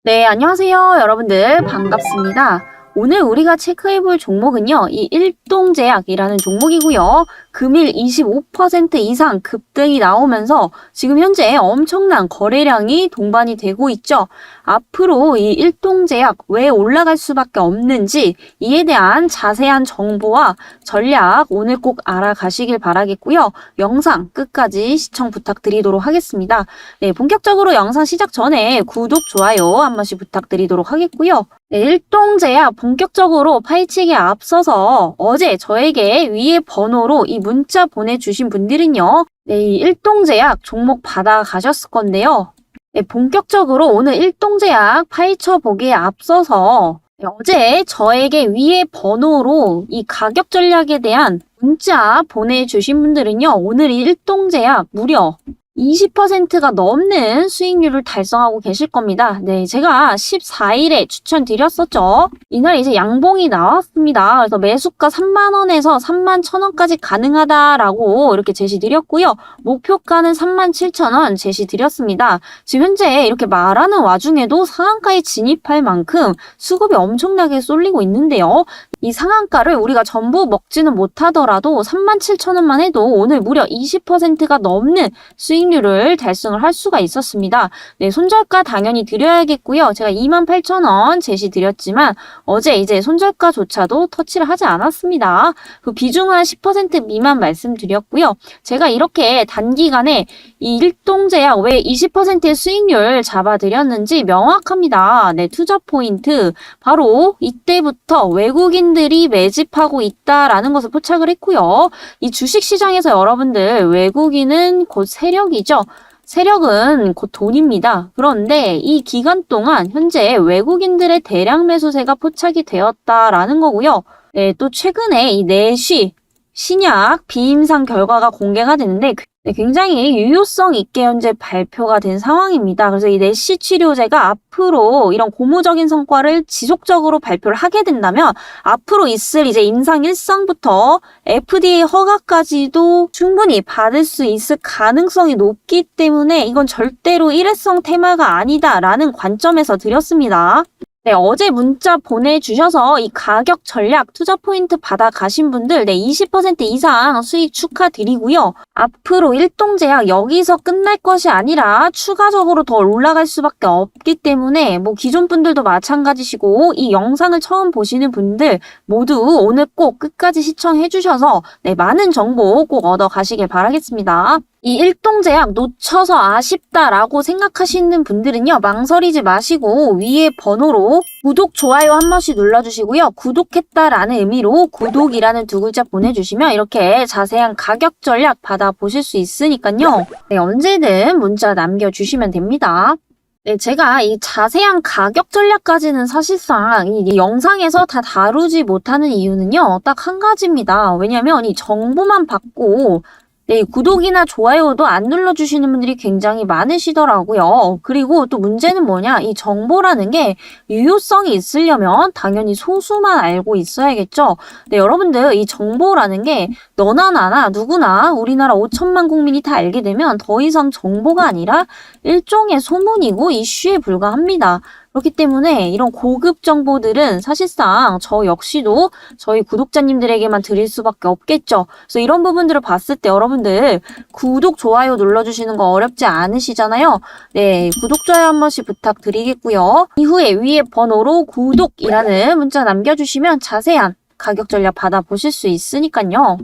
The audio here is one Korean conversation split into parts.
네, 안녕하세요. 여러분들 반갑습니다. 오늘 우리가 체크해볼 종목은요, 이 일동제약이라는 종목이고요. 금일 25% 이상 급등이 나오면서 지금 현재 엄청난 거래량이 동반이 되고 있죠. 앞으로 이 일동제약 왜 올라갈 수밖에 없는지 이에 대한 자세한 정보와 전략 오늘 꼭 알아가시길 바라겠고요. 영상 끝까지 시청 부탁드리도록 하겠습니다. 네, 본격적으로 영상 시작 전에 구독, 좋아요 한 번씩 부탁드리도록 하겠고요. 네, 일동제약 본격적으로 파헤치기에 앞서서 어제 저에게 위에 번호로 이 문자 보내주신 분들은요. 네, 이 일동제약 종목 받아가셨을 건데요. 네, 본격적으로 오늘 일동제약 파헤쳐 보기에 앞서서 어제 저에게 위에 번호로 이 가격 전략에 대한 문자 보내주신 분들은요. 오늘 이 일동제약 무려 20%가 넘는 수익률을 달성하고 계실 겁니다. 네, 제가 14일에 추천드렸었죠. 이날 이제 양봉이 나왔습니다. 그래서 매수가 3만원에서 31,000원까지 가능하다라고 이렇게 제시드렸고요. 목표가는 37,000원 제시드렸습니다. 지금 현재 이렇게 말하는 와중에도 상한가에 진입할 만큼 수급이 엄청나게 쏠리고 있는데요. 이 상한가를 우리가 전부 먹지는 못하더라도 37,000원만 해도 오늘 무려 20%가 넘는 수익률을 달성을 할 수가 있었습니다. 네, 손절가 당연히 드려야겠고요. 제가 28,000원 제시드렸지만 어제 이제 손절가조차도 터치를 하지 않았습니다. 그 비중은 10% 미만 말씀드렸고요. 제가 이렇게 단기간에 이 일동제약 왜 20%의 수익률 잡아드렸는지 명확합니다. 네, 투자 포인트 바로 이때부터 외국인들이 매집하고 있다라는 것을 포착을 했고요. 이 주식시장에서 여러분들 외국인은 곧 세력이죠. 세력은 곧 돈입니다. 그런데 이 기간 동안 현재 외국인들의 대량 매수세가 포착이 되었다라는 거고요. 네, 또 최근에 이 내시 신약 비임상 결과가 공개가 되는데 굉장히 유효성 있게 현재 발표가 된 상황입니다. 그래서 이 내시 치료제가 앞으로 이런 고무적인 성과를 지속적으로 발표를 하게 된다면 앞으로 있을 이제 임상 1상부터 FDA 허가까지도 충분히 받을 수 있을 가능성이 높기 때문에 이건 절대로 일회성 테마가 아니다라는 관점에서 드렸습니다. 네, 어제 문자 보내주셔서 이 가격 전략 투자 포인트 받아가신 분들 20% 이상 수익 축하드리고요. 앞으로 일동제약 여기서 끝날 것이 아니라 추가적으로 더 올라갈 수밖에 없기 때문에 기존 분들도 마찬가지시고 이 영상을 처음 보시는 분들 모두 오늘 꼭 끝까지 시청해 주셔서 많은 정보 꼭 얻어 가시길 바라겠습니다. 이 일동제약 놓쳐서 아쉽다라고 생각하시는 분들은요. 망설이지 마시고 위에 번호로 구독, 좋아요 한 번씩 눌러주시고요. 구독했다라는 의미로 구독이라는 두 글자 보내주시면 이렇게 자세한 가격 전략 받아보실 수 있으니까요. 네, 언제든 문자 남겨주시면 됩니다. 네, 제가 이 자세한 가격 전략까지는 사실상 이 영상에서 다 다루지 못하는 이유는요. 딱 한 가지입니다. 왜냐면 이 정보만 받고 네, 구독이나 좋아요도 안 눌러주시는 분들이 굉장히 많으시더라고요. 그리고 또 문제는 뭐냐? 이 정보라는 게 유효성이 있으려면 당연히 소수만 알고 있어야겠죠. 네, 여러분들 이 정보라는 게 너나 나나 누구나 우리나라 5천만 국민이 다 알게 되면 더 이상 정보가 아니라 일종의 소문이고 이슈에 불과합니다. 그렇기 때문에 이런 고급 정보들은 사실상 저 역시도 저희 구독자님들에게만 드릴 수밖에 없겠죠. 그래서 이런 부분들을 봤을 때 여러분들 구독, 좋아요 눌러주시는 거 어렵지 않으시잖아요. 네, 구독, 좋아요 한 번씩 부탁드리겠고요. 이후에 위에 번호로 구독이라는 문자 남겨주시면 자세한 가격 전략 받아보실 수 있으니까요.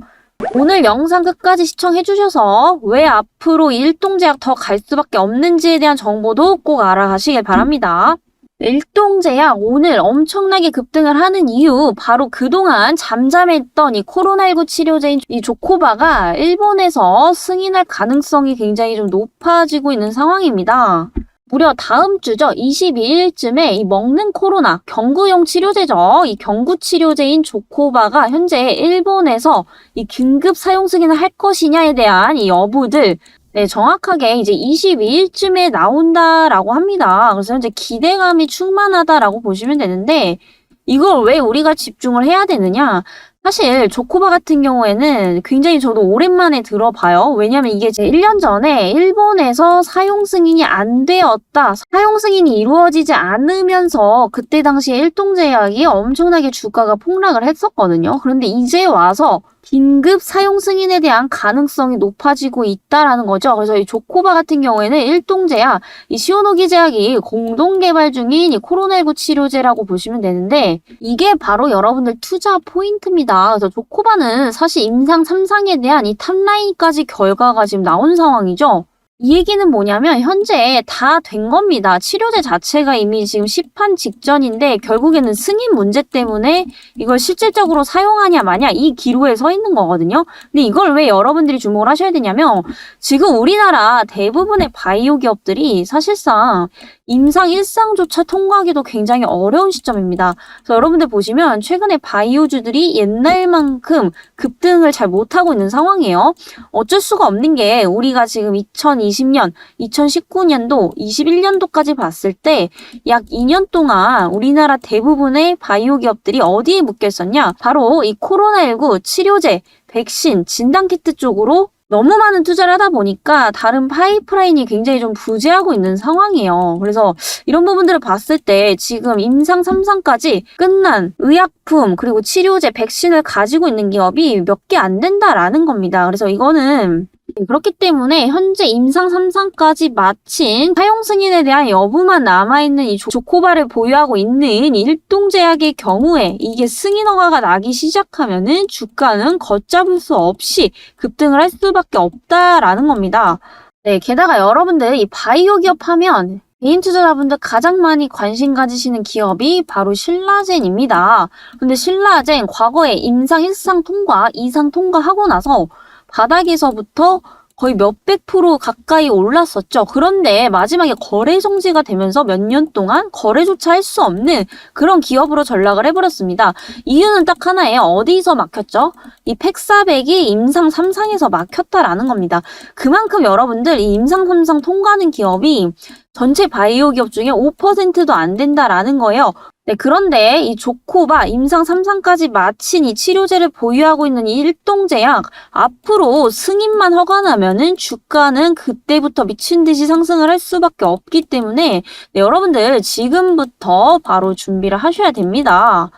오늘 영상 끝까지 시청해주셔서 왜 앞으로 일동제약 더 갈 수밖에 없는지에 대한 정보도 꼭 알아가시길 바랍니다. 일동제약 오늘 엄청나게 급등을 하는 이유 바로 그동안 잠잠했던 이 코로나19 치료제인 이 조코바가 일본에서 승인할 가능성이 굉장히 좀 높아지고 있는 상황입니다. 무려 다음 주죠. 22일쯤에 이 먹는 코로나 경구용 치료제죠. 이 경구 치료제인 조코바가 현재 일본에서 이 긴급 사용 승인을 할 것이냐에 대한 이 여부들 네, 정확하게 이제 22일쯤에 나온다라고 합니다. 그래서 현재 기대감이 충만하다라고 보시면 되는데 이걸 왜 우리가 집중을 해야 되느냐? 사실 조코바 같은 경우에는 굉장히 저도 오랜만에 들어봐요. 왜냐면 이게 제 1년 전에 일본에서 사용 승인이 안 되었다. 사용 승인이 이루어지지 않으면서 그때 당시에 일동제약이 엄청나게 주가가 폭락을 했었거든요. 그런데 이제 와서 긴급 사용 승인에 대한 가능성이 높아지고 있다라는 거죠. 그래서 이 조코바 같은 경우에는 일동제약, 이 시오노기 제약이 공동 개발 중인 이 코로나19 치료제라고 보시면 되는데 이게 바로 여러분들 투자 포인트입니다. 그래서 조코바는 사실 임상 3상에 대한 이 탑라인까지 결과가 지금 나온 상황이죠. 이 얘기는 뭐냐면 현재 다 된 겁니다. 치료제 자체가 이미 지금 시판 직전인데 결국에는 승인 문제 때문에 이걸 실질적으로 사용하냐 마냐 이 기로에 서 있는 거거든요. 근데 이걸 왜 여러분들이 주목을 하셔야 되냐면 지금 우리나라 대부분의 바이오 기업들이 사실상 임상 1상조차 통과하기도 굉장히 어려운 시점입니다. 그래서 여러분들 보시면 최근에 바이오주들이 옛날만큼 급등을 잘 못하고 있는 상황이에요. 어쩔 수가 없는 게 우리가 지금 2020년, 2019년도, 21년도까지 봤을 때 약 2년 동안 우리나라 대부분의 바이오 기업들이 어디에 묶여 있었냐? 바로 이 코로나19 치료제, 백신, 진단키트 쪽으로 너무 많은 투자를 하다 보니까 다른 파이프라인이 굉장히 좀 부재하고 있는 상황이에요. 그래서 이런 부분들을 봤을 때 지금 임상 3상까지 끝난 의약품 그리고 치료제, 백신을 가지고 있는 기업이 몇 개 안 된다라는 겁니다. 그래서 이거는 그렇기 때문에 현재 임상 3상까지 마친 사용 승인에 대한 여부만 남아있는 이 조코바를 보유하고 있는 일동제약의 경우에 이게 승인 허가가 나기 시작하면은 주가는 걷잡을 수 없이 급등을 할 수밖에 없다라는 겁니다. 네, 게다가 여러분들 이 바이오 기업 하면 개인 투자자분들 가장 많이 관심 가지시는 기업이 바로 신라젠입니다. 근데 신라젠 과거에 임상 1상 통과, 2상 통과하고 나서 바닥에서부터 거의 몇백 프로 가까이 올랐었죠. 그런데 마지막에 거래 정지가 되면서 몇 년 동안 거래조차 할 수 없는 그런 기업으로 전락을 해버렸습니다. 이유는 딱 하나예요. 어디서 막혔죠? 이 팩사백이 임상 3상에서 막혔다라는 겁니다. 그만큼 여러분들 이 임상 3상 통과하는 기업이 전체 바이오 기업 중에 5%도 안 된다라는 거예요. 네, 그런데 이 조코바 임상 3상까지 마친 이 치료제를 보유하고 있는 이 일동제약 앞으로 승인만 허가나면은 주가는 그때부터 미친 듯이 상승을 할 수밖에 없기 때문에 네, 여러분들 지금부터 바로 준비를 하셔야 됩니다.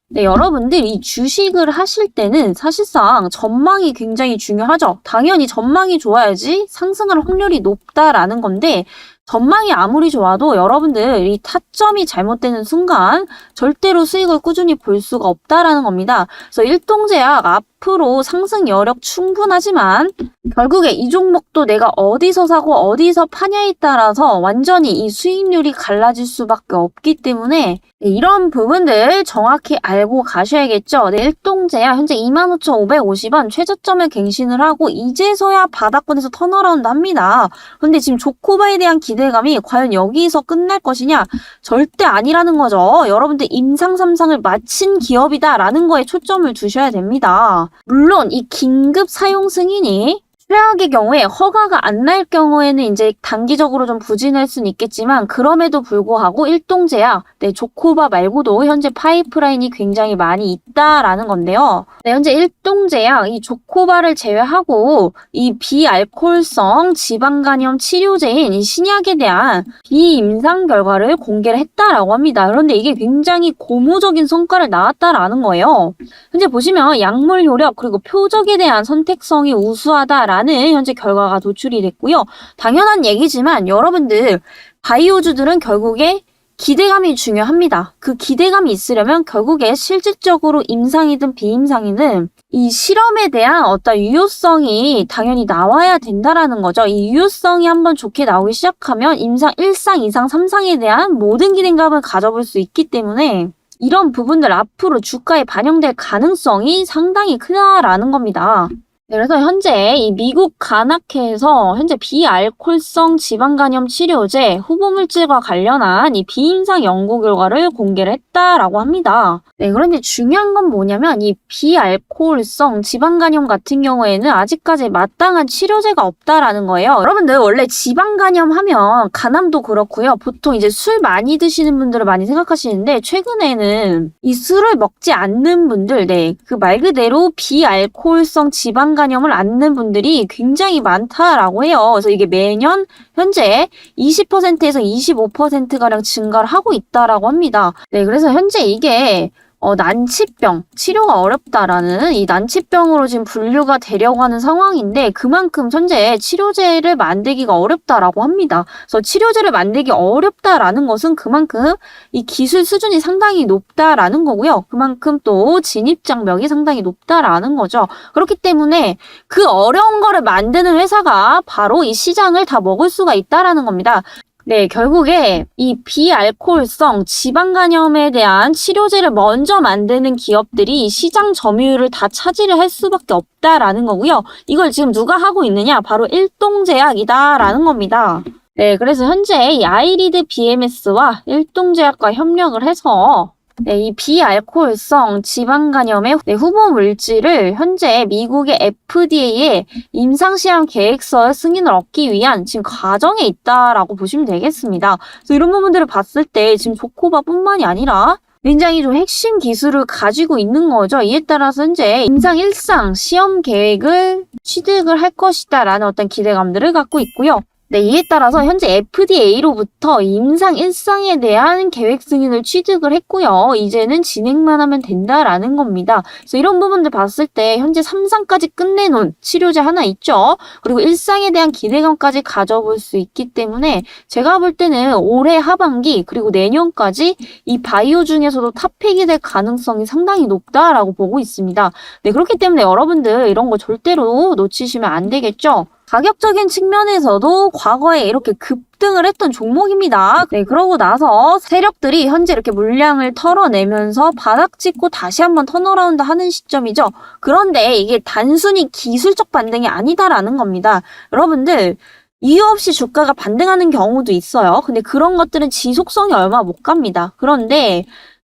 네, 여러분들 이 주식을 하실 때는 사실상 전망이 굉장히 중요하죠. 당연히 전망이 좋아야지 상승할 확률이 높다라는 건데 전망이 아무리 좋아도 여러분들 이 타점이 잘못되는 순간 절대로 수익을 꾸준히 볼 수가 없다라는 겁니다. 그래서 일동제약 앞으로 상승 여력 충분하지만 결국에 이 종목도 내가 어디서 사고 어디서 파냐에 따라서 완전히 이 수익률이 갈라질 수밖에 없기 때문에 이런 부분들 정확히 알고 가셔야겠죠. 네, 일동제약 현재 25,550원 최저점을 갱신을 하고 이제서야 바닥권에서 턴어라운드 합니다. 근데 지금 조코바에 대한 기대감이 과연 여기서 끝날 것이냐? 절대 아니라는 거죠. 여러분들 임상 3상을 마친 기업이다라는 거에 초점을 두셔야 됩니다. 물론 이 긴급 사용 승인이 최악의 경우에 허가가 안 날 경우에는 이제 단기적으로 좀 부진할 수는 있겠지만 그럼에도 불구하고 일동제약, 네, 조코바 말고도 현재 파이프라인이 굉장히 많이 있다라는 건데요. 네, 현재 일동제약, 이 조코바를 제외하고 이 비알코올성 지방간염 치료제인 이 신약에 대한 비임상 결과를 공개를 했다라고 합니다. 그런데 이게 굉장히 고무적인 성과를 낳았다라는 거예요. 현재 보시면 약물 효력 그리고 표적에 대한 선택성이 우수하다라는 현재 결과가 도출이 됐고요. 당연한 얘기지만 여러분들 바이오주들은 결국에 기대감이 중요합니다. 그 기대감이 있으려면 결국에 실질적으로 임상이든 비임상이든 이 실험에 대한 어떤 유효성이 당연히 나와야 된다라는 거죠. 이 유효성이 한번 좋게 나오기 시작하면 임상 1상, 2상, 3상에 대한 모든 기대감을 가져볼 수 있기 때문에 이런 부분들 앞으로 주가에 반영될 가능성이 상당히 크다라는 겁니다. 네, 그래서 현재 이 미국 간학회에서 현재 비알코올성 지방간염 치료제 후보물질과 관련한 이 비임상 연구 결과를 공개를 했다라고 합니다. 네, 그런데 중요한 건 뭐냐면 이 비알코올성 지방간염 같은 경우에는 아직까지 마땅한 치료제가 없다라는 거예요. 여러분들 원래 지방간염 하면 간암도 그렇고요. 보통 이제 술 많이 드시는 분들을 많이 생각하시는데 최근에는 이 술을 먹지 않는 분들, 네, 그 말 그대로 비알코올성 지방간염을 앓는 분들이 굉장히 많다라고 해요. 그래서 이게 매년 현재 20%에서 25%가량 증가를 하고 있다라고 합니다. 네, 그래서 현재 이게 난치병, 치료가 어렵다라는 이 난치병으로 지금 분류가 되려고 하는 상황인데 그만큼 현재 치료제를 만들기가 어렵다라고 합니다. 그래서 치료제를 만들기 어렵다라는 것은 그만큼 이 기술 수준이 상당히 높다라는 거고요. 그만큼 또 진입장벽이 상당히 높다라는 거죠. 그렇기 때문에 그 어려운 거를 만드는 회사가 바로 이 시장을 다 먹을 수가 있다라는 겁니다. 네, 결국에 이 비알코올성 지방간염에 대한 치료제를 먼저 만드는 기업들이 시장 점유율을 다 차지를 할 수밖에 없다라는 거고요. 이걸 지금 누가 하고 있느냐? 바로 일동제약이다라는 겁니다. 네, 그래서 현재 이 아이리드 BMS와 일동제약과 협력을 해서 네, 이 비알코올성 지방간염의 후보 물질을 현재 미국의 FDA에 임상시험 계획서 승인을 얻기 위한 지금 과정에 있다라고 보시면 되겠습니다. 그래서 이런 부분들을 봤을 때 지금 조코바뿐만이 아니라 굉장히 좀 핵심 기술을 가지고 있는 거죠. 이에 따라서 현재 임상 1상 시험 계획을 취득을 할 것이다라는 어떤 기대감들을 갖고 있고요. 네, 이에 따라서 현재 FDA로부터 임상 1상에 대한 계획 승인을 취득을 했고요. 이제는 진행만 하면 된다라는 겁니다. 그래서 이런 부분들 봤을 때 현재 3상까지 끝내놓은 치료제 하나 있죠. 그리고 1상에 대한 기대감까지 가져볼 수 있기 때문에 제가 볼 때는 올해 하반기 그리고 내년까지 이 바이오 중에서도 탑픽이 될 가능성이 상당히 높다라고 보고 있습니다. 네, 그렇기 때문에 여러분들 이런 거 절대로 놓치시면 안 되겠죠. 가격적인 측면에서도 과거에 이렇게 급등을 했던 종목입니다. 네, 그러고 나서 세력들이 현재 이렇게 물량을 털어내면서 바닥 찍고 다시 한번 턴어라운드 하는 시점이죠. 그런데 이게 단순히 기술적 반등이 아니다라는 겁니다. 여러분들 이유 없이 주가가 반등하는 경우도 있어요. 근데 그런 것들은 지속성이 얼마 못 갑니다. 그런데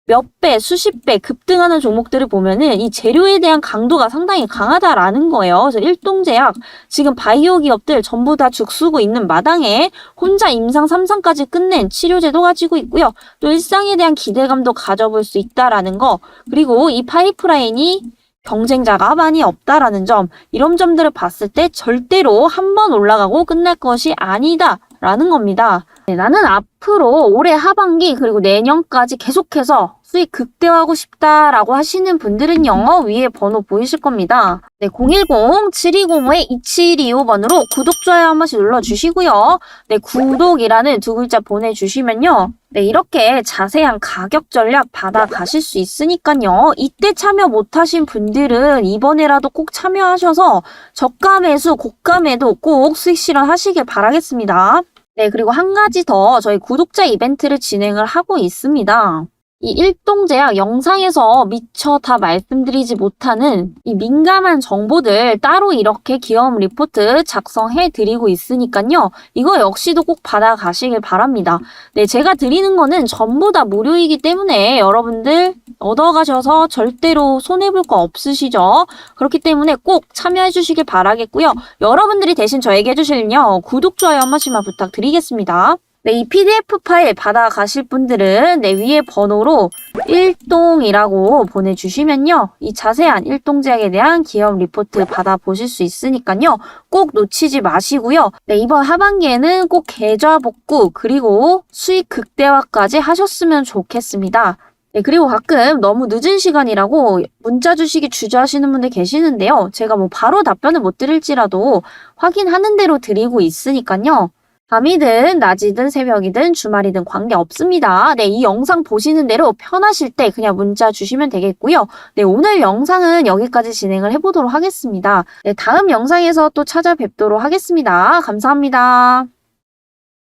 몇 배, 수십 배 급등하는 종목들을 보면은 이 재료에 대한 강도가 상당히 강하다라는 거예요. 그래서 일동제약, 지금 바이오 기업들 전부 다 죽쓰고 있는 마당에 혼자 임상 3상까지 끝낸 치료제도 가지고 있고요. 또 1상에 대한 기대감도 가져볼 수 있다라는 거. 그리고 이 파이프라인이 경쟁자가 많이 없다라는 점, 이런 점들을 봤을 때 절대로 한 번 올라가고 끝날 것이 아니다라는 겁니다. 네, 나는 앞으로 올해 하반기 그리고 내년까지 계속해서 수익 극대화하고 싶다라고 하시는 분들은요, 위에 번호 보이실 겁니다. 네, 010-7205-2725번으로 구독, 좋아요 한 번씩 눌러주시고요. 네, 구독이라는 두 글자 보내주시면요. 네, 이렇게 자세한 가격 전략 받아가실 수 있으니까요. 이때 참여 못하신 분들은 이번에라도 꼭 참여하셔서 저가 매수, 고가 매도 꼭 수익 실현하시길 바라겠습니다. 네, 그리고 한 가지 더 저희 구독자 이벤트를 진행을 하고 있습니다. 이 일동제약 영상에서 미처 다 말씀드리지 못하는 이 민감한 정보들 따로 이렇게 기업 리포트 작성해 드리고 있으니까요. 이거 역시도 꼭 받아가시길 바랍니다. 네, 제가 드리는 거는 전부 다 무료이기 때문에 여러분들 얻어가셔서 절대로 손해볼 거 없으시죠? 그렇기 때문에 꼭 참여해 주시길 바라겠고요. 여러분들이 대신 저에게 해주실요 구독, 좋아요 한 번씩만 부탁드리겠습니다. 네, 이 PDF 파일 받아가실 분들은 네, 위에 번호로 일동이라고 보내주시면요. 이 자세한 일동제약에 대한 기업 리포트 받아보실 수 있으니까요. 꼭 놓치지 마시고요. 네, 이번 하반기에는 꼭 계좌 복구 그리고 수익 극대화까지 하셨으면 좋겠습니다. 네, 그리고 가끔 너무 늦은 시간이라고 문자 주시기 주저하시는 분들 계시는데요. 제가 뭐 바로 답변을 못 드릴지라도 확인하는 대로 드리고 있으니까요. 밤이든 낮이든 새벽이든 주말이든 관계없습니다. 네, 이 영상 보시는 대로 편하실 때 그냥 문자 주시면 되겠고요. 네, 오늘 영상은 여기까지 진행을 해보도록 하겠습니다. 네, 다음 영상에서 또 찾아뵙도록 하겠습니다. 감사합니다.